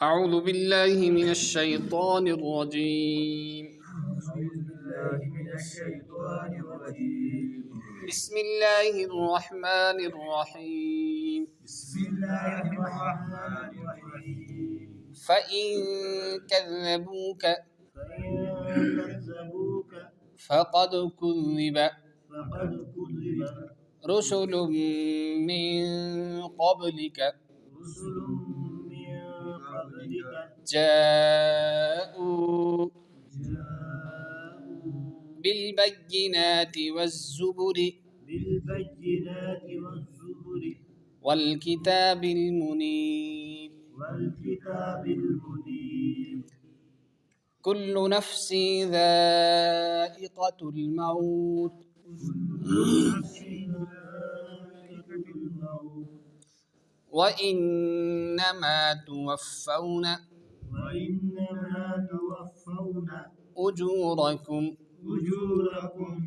أعوذ بالله من الشيطان الرجيم. بسم الله الرحمن الرحيم. فإن كذبوك فقد كذب رسل من قبلك جاءوا بالبينات والزبر والكتاب المنير كل نفس ذائقة الموت وإنما توفون أجوركم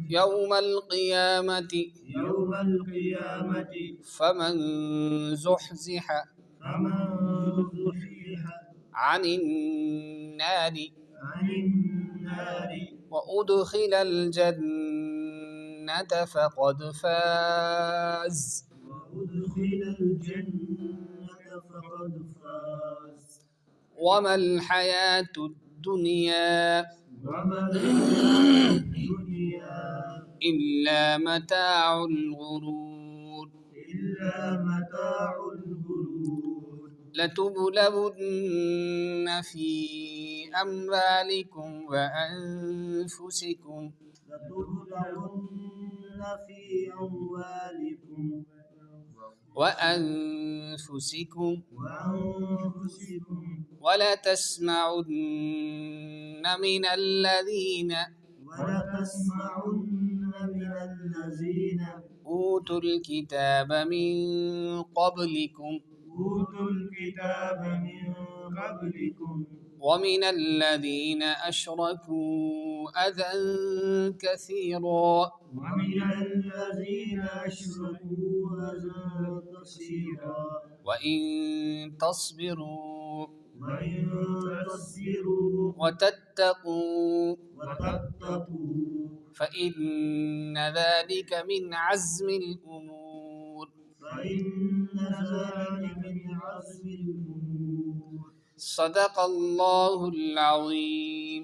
يوم القيامة فمن زحزح عن النار وأدخل الجنة فقد فاز. وما الحياة الدنيا إلا متاع الغرور لتبلون في أموالكم وأنفسكم ولتسمعن من الذين أوتوا الكتاب من قبلكم ومن الذين أشركوا أذى كثيرا وإن تصبروا وتتقوا فإن ذلك من عزم الأمور. صدق الله العظيم.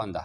15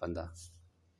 15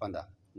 15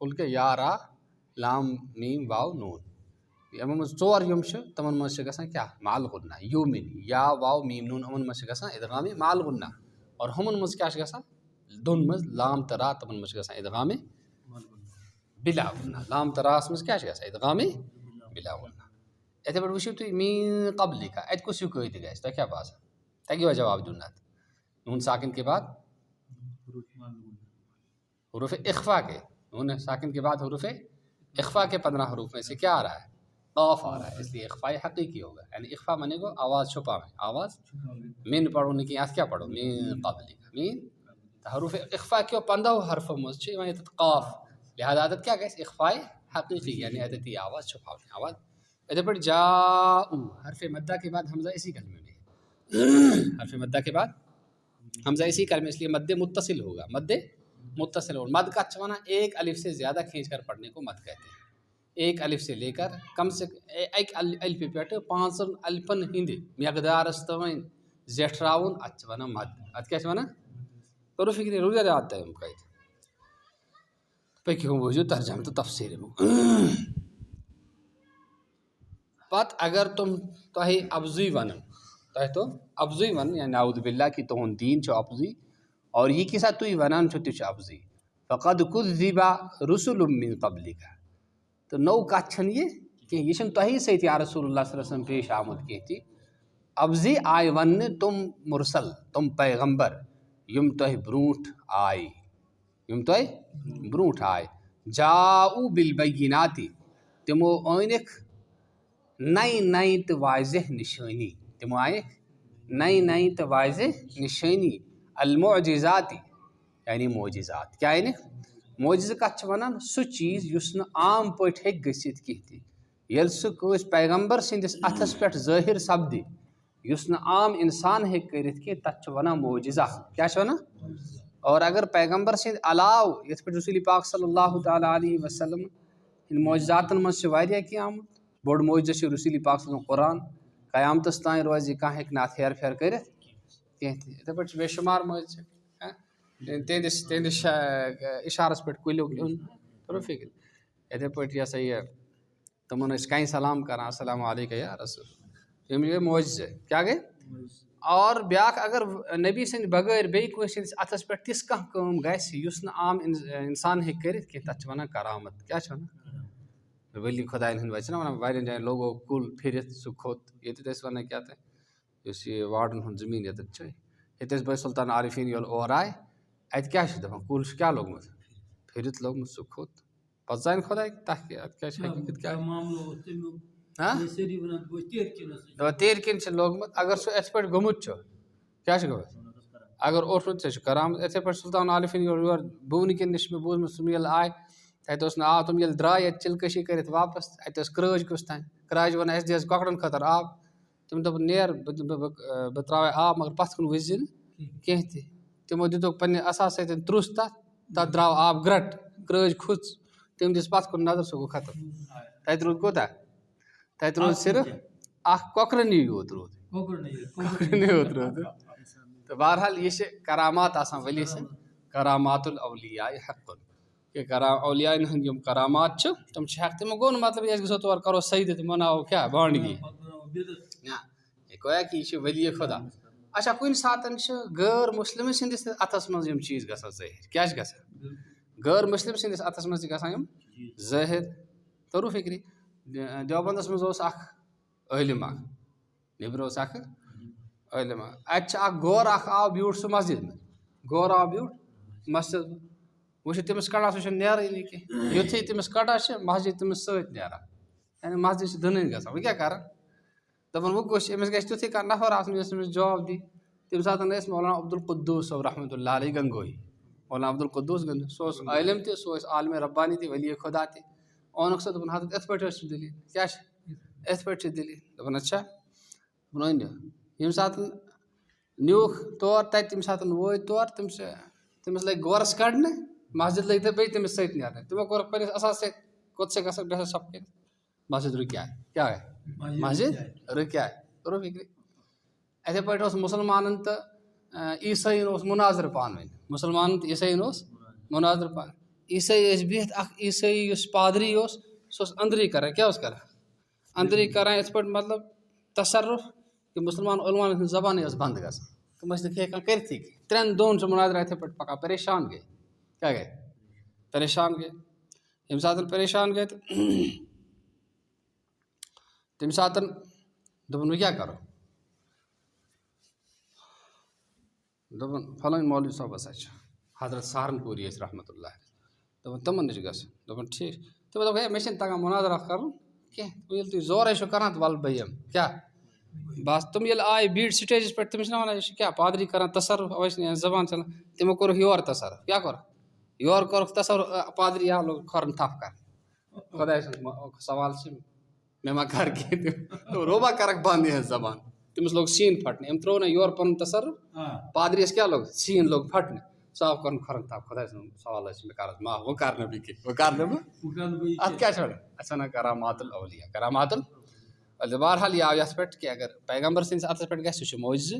کُل کے یا را لام میم واو نون یِمو منٛز ژور یِم چھِ تِمن منٛز چھِ گژھان کیٛاہ مال غُنہ یوٗمِن یا واو میم نون یِمن منٛز چھِ گژھان اِدغامِ مال غُنہ اور ہُمن منٛز کیٛاہ چھِ گژھان دۄن منٛز لام تہٕ را تِمن منٛز چھِ گژھان اِدغامِ بِلا غُنہ لام تہٕ راہَس منٛز کیٛاہ چھِ گژھان اِدغامِ بِلا غُنہ یِتھَے پٲٹھۍ وٕچھِو تُہۍ میٖن قبلِکا اَتہِ کُس ہیوٗ قٲیدٕ گژھِ تۄہہِ کیٛاہ باسان تۄہہِ کیٛاہ جواب دیُن اَتھ نون ساکن کے بعد حروف اخفا کے نون ساکن کے بعد حروف اخفا کے 15 حروف میں سے کیا آ رہا ہے قاف آ رہا ہے اس لیے اخفا حقیقی ہوگا یعنی اخفا مانے کو آواز چھپاویں آواز مین پڑھو نہ کہ اَتھ کیٛاہ پڑھو میٖن قبلِکا میٖن تہٕ حروف اخفا کیو 15 حرفو منٛز چھِ یِوان ییٚتٮ۪تھ قاف لہٰذا اَتٮ۪تھ کیٛاہ گژھِ اخفا حقیقی یعنی اَتٮ۪تھ یی آواز چھپاویں آواز یِتھَے پٲٹھۍ جاؤ حرف مدہ کے بعد حمزہ اسی کلمے میں ہے حرف مدہ کے بعد حمزہ اسی کلمے اس لیے مد متصل ہوگا مد متصل ہوگا مد کا ونان ایک الف سے زیادہ کھینچ کر پڑھنے کو مد کہتے ہیں ایک الف سے لے کر کم سے ایک الف پہ 5 الفن ہند مقدارس تام زیٹھراؤن ات ونان مد ات کیا ونان کرو فکر روزہ یاد ہے قید پکو بوزو ترجمہ تو تفسیر پت اگر تۄہہِ افضی ونن تۄہہِ تو افضی ون یا نعوذ باللہ کہ تہند دین چھُ افضی اور یہ کیسا تُہۍ ونان چھُ تہِ چھُ افضی فقد کذب رسل من قبلک تو نو کتھ چھنہٕ یہ کینٛہہ یہ چھنہٕ تۄہی سۭتۍ یا رسول اللہ صلی اللہ علیہ وسلم پیش آمُت کینٛہہ تہِ افضی آیہِ وننہٕ تِم مُرسل تِم پیغمبر یِم تۄہہِ برونٛٹھ آیہِ یِم تۄہہِ برونٛٹھ آیہِ جاؤ بالبینات تِمو أنِکھ نئی نئی تہٕ واضح نشٲنی تِمو آیکھ نئی نئی تہٕ واضح نشٲنی المعجزات یعنی معجزات کیٛاہ أنِکھ معجزٕ کتھ چھِ ونان سُہ چیٖز یُس نہٕ عام پٲٹھۍ ہیٚکہِ گٔژھِتھ کینٛہہ تہِ ییٚلہِ سُہ کٲنٛسہِ پیغمبر سٕنٛدِس اتھس پٮ۪ٹھ ظٲہِر سپدِ یُس نہٕ عام اِنسان ہیٚکہِ کٔرِتھ کینٛہہ تتھ چھِ ونان معجزہ کیٛاہ چھِ ونان اور اگر پیغمبر سٕنٛدِ علاوٕ یِتھ پٲٹھۍ رسول پاک صلی اللہ تعالیٰ علیہ وسلم ہٕنٛدۍ معجزاتن منٛز چھِ واریاہ کینٛہہ آمُت بوٚڑ معجزہ چھُ رسول پاک صلی اللہ قرآن قیامتس تانۍ روزِ کانٛہہ ہیٚکہِ نہٕ اتھ ہیر پھیر کٔرِتھ کینٛہہ تہِ یِتھَے پٲٹھۍ چھِ بے شُمار معجزٕ تِہنٛدِس اِشارس پٮ۪ٹھ کُلیُک یُن کرو فکر یِتھَے پٲٹھۍ یہ سا یہ تِمن ٲسۍ کنہِ سلام کران السلام علیکم یا رسول یِم گٔے معجزٕ کیٛاہ گٔے اور بیٛاکھ اگر نبی سٕنٛدِ بغٲر بیٚیہِ کٲنٛسہِ ہٕنٛدِس اتھس پٮ۪ٹھ تِژھ کانٛہہ کٲم گژھِ یُس نہٕ عام انسان ہیٚکہِ کٔرِتھ کینٛہہ تتھ چھِ ونان کرامت کیٛاہ چھِ ونان ؤلی خۄدایَن ہٕنٛدۍ وَتہِ چھِنہ وَنان واریاہن جایَن لوگو کُل پھِرِتھ سُہ کھوٚت ییٚتہِ ٲسۍ وَنان کیٛاہ تام یُس یہِ واڈن ہُنٛد زٔمیٖن ییٚتٮ۪تھ چھُ ییٚتہِ ٲسۍ بٲے سُلطان عارفیٖن ییٚلہِ اور آے اَتہِ کیٛاہ چھِ دَپان کُل چھُ کیٛاہ لوگمُت پھِرِتھ لوگمُت سُہ کھوٚت پَتہٕ زانہِ خۄداے تَتھ کیٛاہ اَتھ کیٛاہ چھِ حقیٖقت کیٛاہ دَپان تیٖرِ کِنۍ چھِ لوگمُت اگر سُہ یِتھ پٲٹھۍ گوٚمُت چھُ کیٛاہ چھُ گوٚمُت اگر اوٚٹھمُت ژےٚ چھُ کرامت یِتھَے پٲٹھۍ سُلطان عارفیٖن یور بوٗنہِ کِنۍ نِش مےٚ بوٗزمُت سُہ ییٚلہِ آے تَتہِ اوس نہٕ آب تِم ییٚلہِ درٛاے ییٚتہِ چِلکٔشی کٔرِتھ واپس اَتہِ ٲس کرٛٲج کُس تانۍ کرٛاجہِ وَنان اَسہِ دِ حظ کۄکرَن خٲطرٕ آب تِم دوٚپُکھ نیر بہٕ ترٛاوَے آب مگر پَتھ کُن وٕچھزِ نہٕ کینٛہہ تہِ تِمو دِتُکھ پنٛنہِ اَسا سۭتۍ ترٛوٚس تَتھ درٛاو آب گرٛٹ کرٛٲج کھٔژ تٔمۍ دِژ پَتھ کُن نظر سُہ گوٚو ختم تَتہِ روٗد کوٗتاہ تَتہِ روٗد صرف اکھ کۄکرَنٕے یوت روٗد کۄکرَنٕے یوت روٗد تہٕ بہرحال یہِ چھِ کرامات آسان ؤلی سٕنٛدۍ کرامات الاولیاء حقن کہ اولیاءن ہٕنٛدۍ یِم کرامات چھِ تِم چھِ حق تِمو گوٚو نہٕ مطلب أسۍ گژھو تور کَرو سجدٕ تہٕ مَناوو کیٛاہ بانڈگی گویا کہِ یہِ چھِ ولی خۄدا اچھا کُنہِ ساتہٕ چھِ غٲر مُسلِم سٕنٛدِس اَتھس منٛز یِم چیٖز گژھان ظٲہِر کیٛاہ چھِ گژھان غٲر مُسلِم سٕنٛدِس اَتھس منٛز تہِ گژھان یِم ظٲہِر توٚرُو فِکرِ دیوبندس منٛز اوس اکھ عٲلِم اکھ نیٚبرٕ اوس اکھ عٲلِم اکھ اَتہِ چھِ اکھ گور اکھ آو بیوٗٹھ سُہ مسجد منٛز گور آو بیوٗٹھ مسجد منٛز وۄنۍ چھِ تٔمِس کڑان سُہ چھُنہٕ نیرٲنی کینٛہہ یُتھُے تٔمِس کڑان چھِ مسجد تٔمِس سۭتۍ نیران یعنی مسجد چھِ دٕنٕنۍ گژھان وۄنۍ کیٛاہ کران دَپان وۄنۍ گوٚژھ أمِس گژھِ تیُتھُے کانٛہہ نفر آسُن یُس أمِس جواب دی تَمہِ ساتہٕ ٲسۍ مولانا عبدالقدوٗس صٲب رحمتہ اللہ علیہ گنگوہی مولانا عبدالقدوٗس گنگوہی سُہ اوس عٲلِم تہِ سُہ اوس عالمِ ربانی تہِ ولی خۄدا تہِ اونُکھ سُہ دوٚپُن حضرت یِتھ پٲٹھۍ ٲسۍ چھِ دٔلیٖل کیٛاہ چھِ یِتھ پٲٹھۍ چھِ دٔلیٖل دوٚپُن اچھا دوٚپُن أنِو ییٚمہِ ساتہٕ نیوٗکھ تور تَتہِ تَمہِ ساتہٕ وٲتۍ تور تٔمِس لٔگۍ گورَس کَڑنہِ مسجد لٔگۍ تہٕ بیٚیہِ تٔمِس سۭتۍ نیرنہِ تِمو کوٚرُکھ پنٛنِس اَساس سۭتۍ کوٚت سا گژھکھ گژھان سۄ کٔرِتھ مسجد رُکیٛاے کیٛاہ گٔے مسجد رُکیٛاے کوٚرُو فِکرِ یِتھَے پٲٹھۍ اوس مُسلمانَن تہٕ عیٖسٲیِن اوس مُناظرٕ پانہٕ ؤنۍ مُسلمانَن تہٕ عیٖسٲیِن اوس مُناظرٕ پانہٕ عیسائی بہت اخ عیسائی اس پادری سہ اندری کران کیا کران اندری کران اس پہ مطلب تصرف کہ مسلمان علمان ہند زبان بند گھان تم ہیکان کرتھی ترین دون مناظرہ اتھے پہ پکان پریشان گئے کیا گئے پریشان گئے یم سات پریشان گئے تو تمہ سات دپن کیا کرو دپن فلان مولوی صاحب ہسا حضرت سہارنپوری اس رحمۃ اللہ دپن تمن نش گھن دپن ٹھیک تمو دوپ ہے مے تگان مناظرہ کرن کی تھی زور کران تو ول بہم کیا بس تم یل آئے بیٹ سٹیجس پہ تم ونان یہ کیا پادری کران تصرف اوے زبان چلان تمو کور یور تصرف کیا کور یور کور تصرف پادری آو لوگ کھورن تھپ کر خدا سوال سے میں ما کر کے تو روبا کرک بند یہ زبان تمس لوگ سین پھٹنے ام ترو نا یور پن تصرف پادری اس کیا لوگ سین لوگ پھٹنے صاف کرن کھورن تھپ خدا سوال میں کر ما وہ کرنے بھی کی وہ کرنے بھی ات کیا چھوڑ اچھا نا کرامات الاولیاء کرامات بہرحال یہ آو یت پہ کہ اگر پیغمبر سندس اتس پہ گھس سہ معجزہ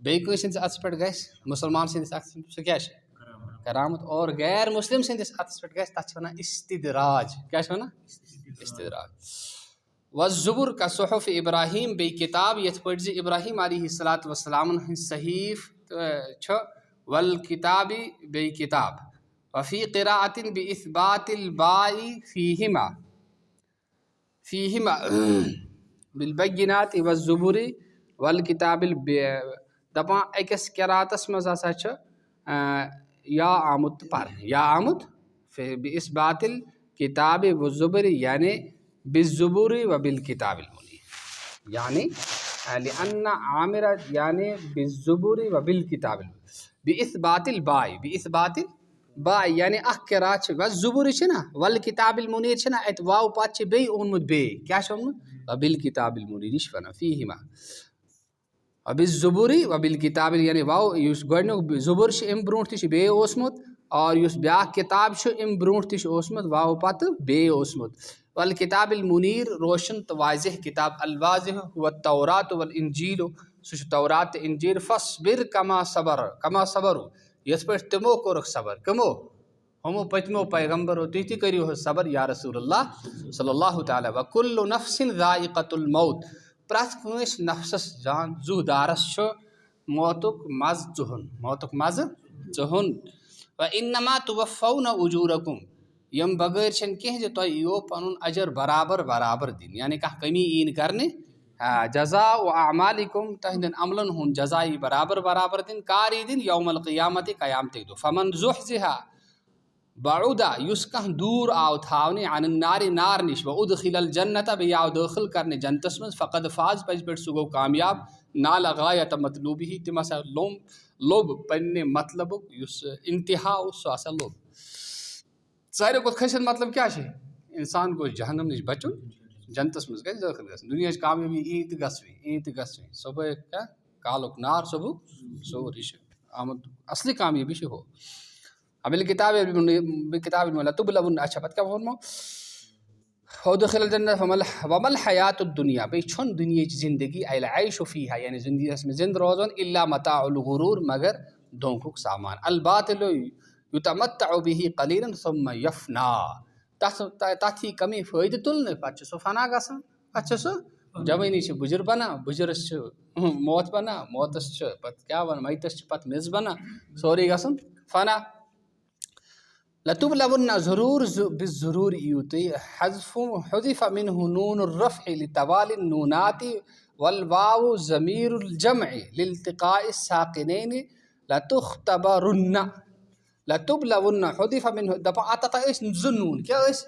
بیٚیہِ کٲنٛسہِ ہٕنٛدِس اتس پہ گھس مسلمان سندس اتس سہ کیا کرامت اور غیر مسلم سندس اتس پہ گھس تتھ ونان استدراج کیا ونان استدراج والزبر کا صحف ابراہیم بی کتاب یت پہ زِ ابراہیم علیہ الصلاۃ والسلام ہند صحیف والکتاب بی کتاب وفی قراءۃ باثبات الباء فیہما بالبینات والزبر والکتاب دپان اکس قراءتس مز ہسا یا آمت پر یا آمت باثبات الکتاب والزبر یعنی بالزبور و بالکتاب المنیر یعنی لأن عامر یعنی بالزبور و بالکتاب باثبات الباء باثبات الباء یعنی اخ قراءت والزبور نا والکتاب المنیر نا ات واو پات بی اونمت بی کیا اونمت و بالکتاب المنیر ونان فیہما و بالزبور و بالکتاب یعنی واو اس گۄڈنیُک زبر ام برونٛٹھ تہ بی اوسمت اور اس بیاکھ کتاب ام برونٛٹھ تہ اوسمت واو پتہ بی اوسمت والکتاب المنیر روشن تو واضح کتاب الواضح هو التورات والانجیل سہ تورات تو انجیل فاصبر کما صبروا یس پہ تمو کورک صبر کمو ہمو پتمو پیغمبرو تھی تہ کریو صبر یا رسول اللہ صلی اللہ تعالی وکل نفس ذائقۃ الموت پرٛٮ۪تھ کٲنٛسہِ نفسس جان زُو دارس موتُک مزٕ ژُہُن موتُک مزٕ ژُہُن وانما توفون اجورکم یم بغیر چھن کینٛہہ زِ تۄہہِ یِیو پنُن اجر برابر دِنہٕ یعنی کانٛہہ کمی یی نہٕ کرنہِ جزاء اعمالکم تہنٛدٮ۪ن عملن ہُنٛد جزا یی برابر دِنہٕ کار یی دِنہٕ یوم القیامتِ قیامتٕکۍ دۄہ فمن زحزح بعودا یُس کانٛہہ دوٗر آو تھاونہِ عن النار نار نِش وادخل الجنة بیٚیہِ آو دٲخل کرنہِ جنتس منٛز فقد فاز پٔزۍ پٲٹھۍ سُہ گوٚو کامیاب نال غایت مطلوبہ تِم ہسا لوٚب پننہِ مطلبُک یُس انتہا اوس سُہ ہسا لوٚب ساروی کھۄتہٕ کھٔسِتھ مطلب کیا انسان گوٚژھ جہنم نش بچُن جنتس منٛز گژھِ دٲخل گژھُن دُنیاہٕچ کامیٲبی یی تہِ گژھوٕے صبح کیا کالُک نار صبحُک ژوٗر یہ چھُ آمُت اصلی کامیٲبی چھِ ہُہ بالکتاب لتبلون اچھا پتہٕ کیٛاہ ووٚنمو ادخل الجنة وما الحیات الدنیا بیٚیہِ چھُنہٕ دُنیاہٕچ زندگی العیش فیہا یعنی زندگیس منٛز زندٕ روزُن الا متاع الغرور مگر دھوکُک سامان الباطل یتمتع به قلیلا ثم یفنا تتھ یی کمی فٲیدٕ تُلنہٕ پتہٕ چھُ سُہ فنا گژھان پتہٕ چھُ سُہ جوٲنی چھِ بُجر بنان بُجرس چھُ موت بنان موتس چھُ پتہٕ کیٛاہ ونان میتس چھُ پتہٕ میٚژ بنان سورُے گژھان فنا لتبلون ضرور بالضرور یِیو تُہۍ حذف منه نون الرفع لتوالي النونات والواو ضمير الجمع لالتقاء الساقنين لتختبرن لتبلون حذف منه دپان اتتھ ٲسۍ زٕ نوٗن کیٛاہ ٲسۍ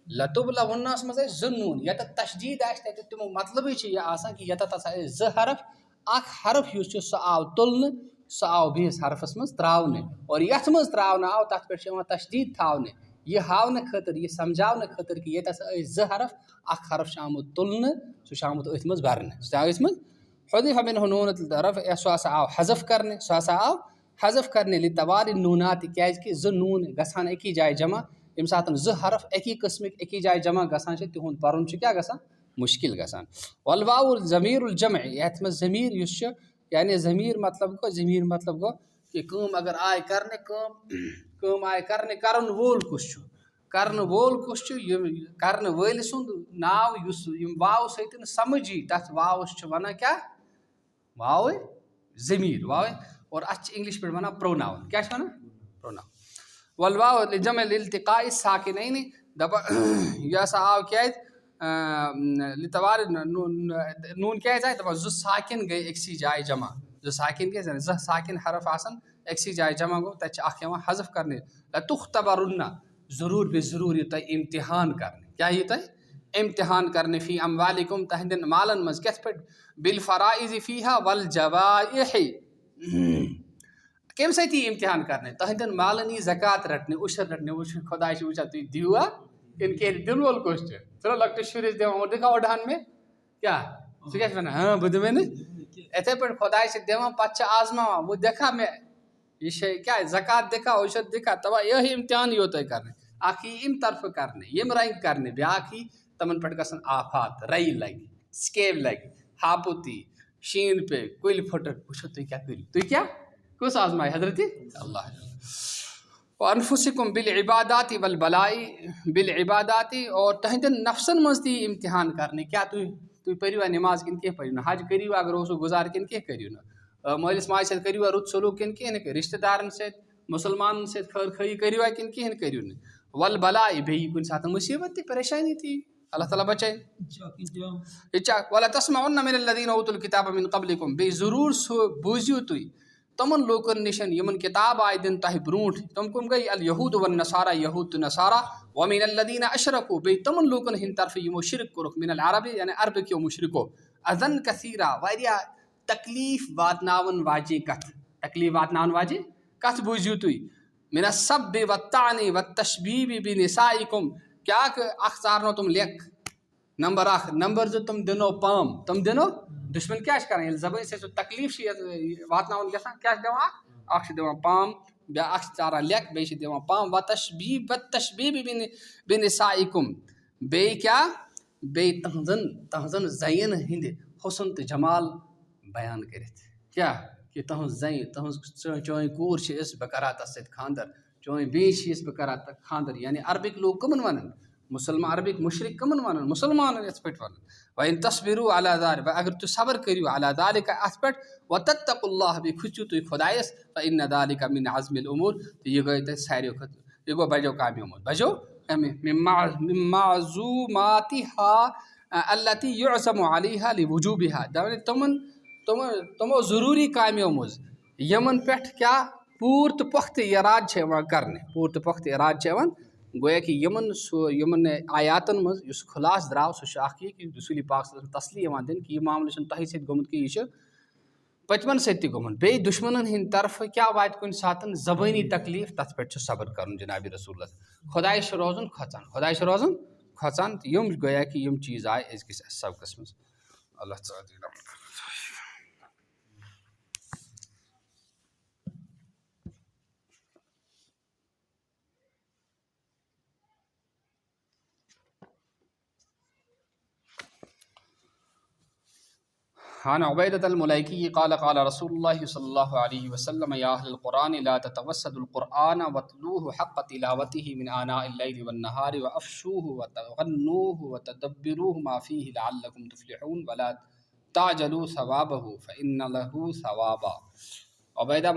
لتبلونس منٛز ٲسۍ زٕ نوٗن ییٚتٮ۪تھ تشدیٖد آسہِ تتٮ۪تھ تمیُک مطلبٕے چھُ یہِ آسان کہِ ییٚتٮ۪تھ ہسا ٲسۍ زٕ حرف اکھ حرف یُس چھُ سُہ آو تُلنہٕ سُہ آو بیٚیِس حرفس منٛز تراونہٕ اور یتھ منٛز تراونہٕ آو تتھ پٮ۪ٹھ چھُ یِوان تشدیٖد تھاونہٕ یہ ہاونہٕ خٲطرٕ یہ سمجھاونہٕ خٲطرٕ کہِ ییٚتہِ ہسا ٲسۍ زٕ حرف اکھ حرف چھُ آمُت تُلنہٕ سُہ چھُ آمُت أتھۍ منٛز برنہٕ سُہ آو أتھۍ منٛز حذف منه نون الرفع سُہ ہسا آو حذف کرنہٕ سُہ ہسا آو حذف کرنہٕ لتوالي النونات کیازِ کہِ زٕ نوٗن گژھان أکی جایہِ جمع ییٚمہِ ساتہٕ زٕ حرف اکی قٕسمٕکۍ أکی جایہِ جمع گژھان چھِ تِہُنٛد پرُن چھُ کیاہ گژھان مشکل گژھان والواو ضمیر الجمع یتھ منٛز ضمیٖر یُس چھُ یعنی ضمیٖر مطلب گوٚو یہ کام اگر آئے کرنے کام آئے کرنے کرن وول کس چھُ کرن وول کس چھُ کرن وٲلۍ سُنٛد ناو یُس یِم واو سۭتۍ سمجھ یی تتھ واوس چھِ وَنان کیٛاہ واوے ضمیٖر واوے اور اتھ چھِ انگلش پٲٹھۍ وَنان پروناوُن کیٛاہ چھِ وَنان پروناوُن والواو لجمع الالتقاء الساکنین دپان یہِ ہسا آو کیٛازِ لتوار نوٗن کیٛازِ آیہِ دپان زٕ ساکن گٔے أکسٕے جایہِ جمع زٕ ساکن کیٛازِ زٕ ساکن حرف آسان أکسٕے جایہِ جمع گوٚو تتہِ چھِ اکھ یِوان حذف کرنہٕ لتختبرن ضروٗر بے ضروٗر یی تۄہہِ امتحان کرنہٕ کیٛاہ یی تۄہہِ امتحان کرنہٕ فی اموالکم تہنٛدٮ۪ن مالن منٛز کِتھ پٲٹھۍ بالفرائض فیہا والجوائح کمہِ سۭتۍ یی امتحان کرنہٕ تہنٛدٮ۪ن مالن یی زکات رٹنہٕ عُشر رٹنہٕ وٕچھ خۄداے چھُ وٕچھان تُہۍ دِیوا کِنہٕ کینٛہہ دِنہٕ وول کُس چھُ ژٕ لۄکٹِس شُرِس دِوان اور دِکھا اوٚڑہن مےٚ کیٛاہ ژٕ کیٛاہ چھُ ونان ہاں بہٕ دِمے نہٕ یِتھے پٲٹھۍ خۄداے چھِ دِوان پتہٕ چھِ آزماوان وۄنۍ دِکھا مےٚ یہ شے کیٛاہ زکات دِکھا عُشر دِکھا دپان یِہے امتحان یِیو تۄہہِ کرنہٕ اکھ یی امہِ طرفہٕ کرنہٕ یِم رنگہِ کرنہٕ بیاکھ یی تمن پٮ۪ٹھ گژھن آفات رَیہِ لگہِ سکیب لگہِ ہاپُت یی شیٖن پیٚیہِ کُلۍ پھٕٹن وٕچھو تُہۍ کیٛاہ کٔرِو تُہۍ کیٛاہ کُس آزمایہِ حضرتِ اللہ وانفسکم بالعبادات والبلاء بالعبادات اور تہنٛدٮ۪ن نفسن منٛز تہِ یی امتحان کرنہٕ کیٛاہ تُہۍ پٔرِوا نٮ۪ماز کِنہٕ کینٛہہ پٔرِو نہٕ حج کٔرِوا اگر اوسوٕ گُزار کِنہٕ کینٛہہ کٔرِو نہٕ مٲلِس ماجہِ سۭتۍ کٔرِوا رُت سلوٗک کِنہٕ کینٛہہ نہٕ کٔرِو رشتہٕ دارن سۭتۍ مُسلمانن سۭتۍ خٲر خٲیی کٔرِوا کِنہٕ کینٛہہ نہٕ کٔرِو نہٕ والبلاء بیٚیہِ یی کُنہِ ساتہٕ مُصیبت تہِ پریشٲنی تہِ یی اللہ تعالیٰ بچٲیِن یہِ چھا ولتسمعن من الذین اوتوا الکتاب من قبلکم بیٚیہِ ضروٗر سُہ بوٗزِو تُہۍ تمن لوٗکن نِش یِمن کِتاب آیہِ دِنہٕ تۄہہِ برونٛٹھ تِم کٕم گٔے الہوٗد والنصارا یہوٗد تہٕ نصارا ومن الذین اشرکوا بیٚیہِ تمن لوٗکن ہٕنٛدِ طرفہٕ یِمو شرک کوٚرُکھ من العرب یعنی عربٕکیو مُشرکو اذن کثیرا واریاہ تکلیٖف واتناون واجے کتھ تکلیٖف واتناون واجے کتھ بوٗزِو تُہۍ من السب والطعن والتشبیب بنسائکم کیٛاہ اکھ ژارنو تِم لیکھ نمبر اکھ نمبر زٕ تِم دِنو پام تِم دِنو دُشمن کیٛاہ چھِ کران ییٚلہِ زبٲنۍ سۭتۍ سُہ تکلیٖف چھِ واتناوُن گژھان کیٛاہ چھِ دِوان اکھ چھِ دِوان پام بیٛاکھ اکھ چھِ ژاران لیکھ بیٚیہِ چھِ دِوان پام وتشبیب بنسائکم بیٚیہِ کیٛاہ بیٚیہِ تہنٛزن زَنٮ۪ن ہٕنٛدِ حُسن تہٕ جمال بیان کٔرِتھ کیٛاہ کہِ تُہنٛز زَنہِ تُہنٛز چٲنۍ کوٗر چھِ یِژھ بہٕ کرٕ ہا تَتھ سۭتۍ خانٛدر چٲنۍ بیٚنہِ چھِ یِژھ بہٕ کرٕ ہا تَتھ خانٛدر یعنی عربٕکۍ لوٗکھ کٕمن وَنان مُسلمان عربٕکۍ مُشرِق کٕمن وَنان مُسلمانن یِتھ پٲٹھۍ وَنان وَإِن تصبروا علی ذلک اگر تُہۍ صبر کٔرِو علی ذلک اَتھ پٮ۪ٹھ وتتقوا اللہ بیٚیہِ کھٔژِو تُہۍ خۄدایس فإن ذلک من عزم الامور تہٕ یہِ گٔے تۄہہِ ساروٕے کھۄتہٕ یہِ گوٚو بجو کامیو منٛز بجو من معزوماتها التي يعزم عليها لوجوبها تِمو ضروٗری کامیو منٛز یِمن پٮ۪ٹھ کیٛاہ پوٗرٕ تہٕ پۄختہٕ اِرادٕ چھِ یِوان کرنہٕ پوٗرٕ تہٕ پۄختہٕ اِرادٕ چھِ یِوان گویا کہِ یِمن آیاتن منٛز یُس خُلاصہٕ درٛاو سُہ چھُ اکھ یہِ کہِ رسوٗلِ پاک صلی اللہ علیہ وسلم تسلی یِوان دِنہٕ کہِ یہِ معاملہٕ چھُنہٕ تۄہہِ سۭتۍ گوٚمُت کہِ یہِ چھُ پٔتمٮ۪ن سۭتۍ تہِ گوٚمُت بیٚیہِ دُشمنن ہٕنٛدِ طرفہٕ کیٛاہ واتہِ کُنہِ ساتہٕ زبٲنی تکلیٖف تتھ پٮ۪ٹھ چھُ صبر کرُن جنابِ رسوٗلس خۄدایس چھُ روزُن کھۄژان تہٕ یِم گویا کہِ یِم چیٖز آیہِ أزکِس سبقس منٛز اللہ تعالیٰ عن عبيدة المليكي قال قال رسول الله صلى الله عليه وسلم يا أهل القرآن لا تتوسدوا القرآن واتلوه حق تلاوته من آناء الليل والنهار وأفشوه وتغنوه وتدبروه ما فيه لعلكم تفلحون ولا تعجلوا ثوابه فإن له ثوابا عبیدہ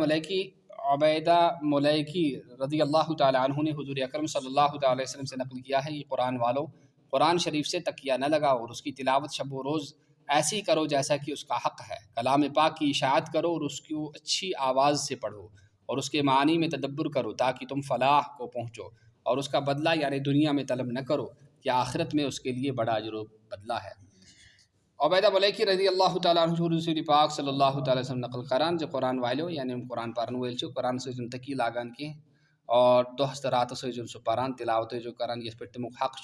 ملیکی رضی اللہ تعالیٰ عنہ نے حضور اکرم صلی اللہ تعالیٰ علیہ وسلم سے نقل کیا ہے یہ قرآن والوں قرآن شریف سے تکیہ نہ لگاؤ اور اس کی تلاوت شب و روز ایسی کرو جیسا کہ اس کا حق ہے کلام پاک کی اشاعت کرو اور اس کو اچھی آواز سے پڑھو اور اس کے معنی میں تدبر کرو تاکہ تم فلاح کو پہنچو اور اس کا بدلہ یعنی دنیا میں طلب نہ کرو کہ آخرت میں اس کے لیے بڑا اجر و بدلہ ہے عبیدہ ملیکی رضی اللہ تعالیٰ عنہ رسول پاک صلی اللہ تعالیٰ وسلم نقل کران جو قرآن والو یعنی قرآن پرن ول قرآن سن تکی لاگان کی اور دہس تو رات سہ پران تلاوت جو کران یس پہ تمیک حق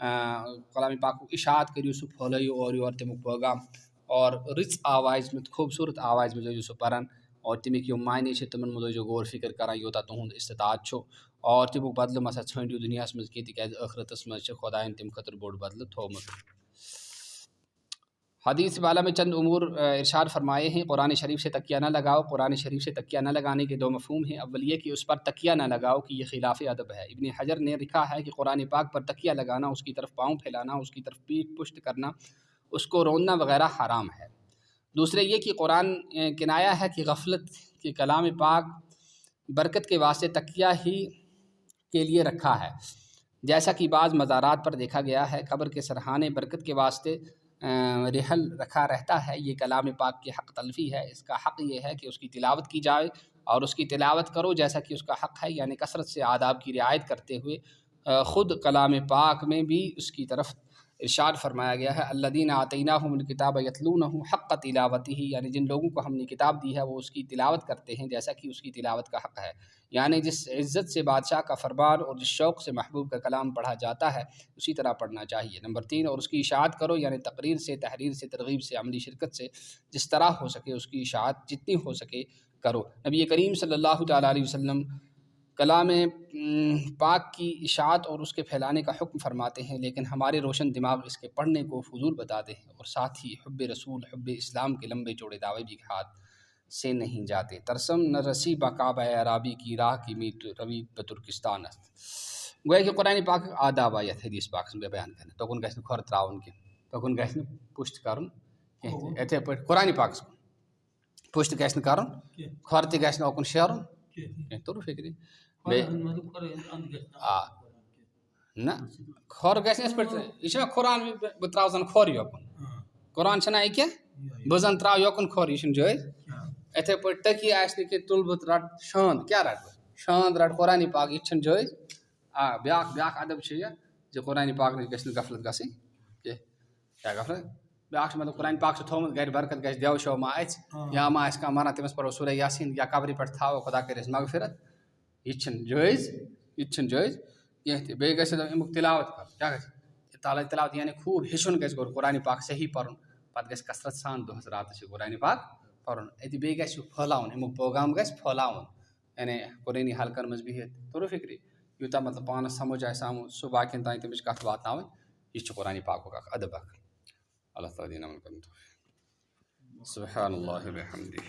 کلام پاک اشاعت کریو سہ پھولو اور یور تمیک پیغام اور رٕژ آواز میں خوبصورت آواز میں سہ پران اور تمیک یم معنی تمن مز غور فکر کران یوتاہ تہد استطاعت اور تمیک بدلہ مسا ژھٲنڈو دنیا مز کی تکیاز ٲخرتس مز خدایَن تمہ خٲطرٕ بوٚڑ بدلہ تھومت حدیث والا میں چند امور ارشاد فرمائے ہیں۔ قرآن شریف سے تکیہ نہ لگاؤ۔ قرآن شریف سے تکیہ نہ لگانے کے دو مفہوم ہیں۔ اول یہ کہ اس پر تکیہ نہ لگاؤ کہ یہ خلاف ادب ہے۔ ابن حجر نے لکھا ہے کہ قرآن پاک پر تکیہ لگانا، اس کی طرف پاؤں پھیلانا، اس کی طرف پیٹھ پشت کرنا، اس کو روننا وغیرہ حرام ہے۔ دوسرے یہ کہ قرآن کنایا ہے کہ غفلت کہ کلام پاک برکت کے واسطے تکیہ ہی کے لیے رکھا ہے، جیسا کہ بعض مزارات پر دیکھا گیا ہے۔ قبر کے سرحانے برکت کے واسطے رحل رکھا رہتا ہے، یہ کلام پاک کی حق تلفی ہے۔ اس کا حق یہ ہے کہ اس کی تلاوت کی جائے اور اس کی تلاوت کرو جیسا کہ اس کا حق ہے، یعنی کثرت سے آداب کی رعایت کرتے ہوئے۔ خود کلام پاک میں بھی اس کی طرف ارشاد فرمایا گیا ہے، الذین آتیناہم الکتاب یتلونہ حق تلاوتہ، یعنی جن لوگوں کو ہم نے کتاب دی ہے وہ اس کی تلاوت کرتے ہیں جیسا کہ اس کی تلاوت کا حق ہے، یعنی جس عزت سے بادشاہ کا فرمان اور جس شوق سے محبوب کا کلام پڑھا جاتا ہے اسی طرح پڑھنا چاہیے۔ نمبر 3، اور اس کی اشاعت کرو، یعنی تقریر سے، تحریر سے، ترغیب سے، عملی شرکت سے، جس طرح ہو سکے اس کی اشاعت جتنی ہو سکے کرو۔ نبی کریم صلی اللہ تعالیٰ علیہ وسلم کلام پاک کی اشاعت اور اس کے پھیلانے کا حکم فرماتے ہیں، لیکن ہمارے روشن دماغ اس کے پڑھنے کو فضول بتاتے ہیں اور ساتھ ہی حب رسول، حب اسلام کے لمبے چوڑے دعوے بھی ہاتھ سے نہیں جاتے۔ ترسم نہ رسی بکعبہ عرابی کی راہ کی میت روی بترکستان است۔ گویا کہ قرآن پاک آداب آیت حدیث پاک میں بیان کرنا تو کن گژھِ نہٕ کھۄر ترٛاوُن کینٛہہ، تو کن گژھِ نہٕ پُشت کَرُن کینٛہہ، یِتھَے پٲٹھۍ قرآن پاکس کُن پُشت گژھِ نہٕ کَرُن، کھۄر تہِ گژھِ نہٕ اوکُن شیرُن کینٛہہ، توٚرُو فِکرِ؟ آ نہ کھۄر گژھِ نہٕ یِتھ پٲٹھۍ، یہِ چھُنہ قرآن بہٕ ترٛاوٕ زَن کھۄر یوکُن، قرآن چھُنہ ییٚکیٛاہ بہٕ زَن ترٛاوٕ یوکُن کھۄر، یہِ چھُنہٕ جٲیِز۔ یِتھَے پٲٹھۍ تٔکی آسہِ نہٕ کہِ تُلہٕ بہٕ رَٹہٕ شانٛد، کیٛاہ رَٹہٕ بہٕ شانٛد رَٹہٕ قرآن پاک، یہِ تہِ چھُنہٕ جٲیِز۔ آ بیٛاکھ ادب چھُ یہِ زِ قرآن پاک نِش گژھِ نہٕ غفلت گژھٕنۍ کینٛہہ، کیٛاہ غفلت؟ بیٛاکھ چھُ مطلب قرآن پاک چھُ تھوٚمُت گرِ برکت گژھِ، دیو شو ما اَژِ، یا ما آسہِ کانٛہہ مَران تٔمِس پَرو سورہ یاسیٖن یا قبرِ پٮ۪ٹھ تھاوو خۄدا کٔرِس مغفرت، یہِ تہِ چھِنہٕ جٲیِز، یہِ تہِ چھِنہٕ جٲیِز کینٛہہ تہِ۔ بیٚیہِ گژھِ اَمیُک تلاوت کَرُن، کیٛاہ گژھِ تلاوت، یعنی خوٗب ہیٚچھُن گژھِ گۄڈٕ قرآن پاک صحیح پَرُن، پَتہٕ گژھِ کثرت سان دۄہَس راتَس یہِ قرآن پاک پَرُن۔ أتی بیٚیہِ گژھِ یہِ پھٲلاوُن، اَمیُک پیغام گژھِ پھٲلاوُن، یعنی قرٲنی حلقن منٛز بِہِتھ، توٚرُو فِکرِ؟ یوٗتاہ مطلب پانَس سَمٕجھ آسہِ آمُت سُہ باقیَن تانۍ تَمِچ کَتھ واتناوٕنۍ، یہِ چھُ قرآن پاکُک اکھ ادب اکھ۔ اللہ تعالیٰ دِیِن عمل کرن توفیٖق۔ سبحان اللہ وبحمدہ،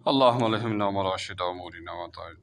اللہم الہمنا مراشد امورنا وطاعنا۔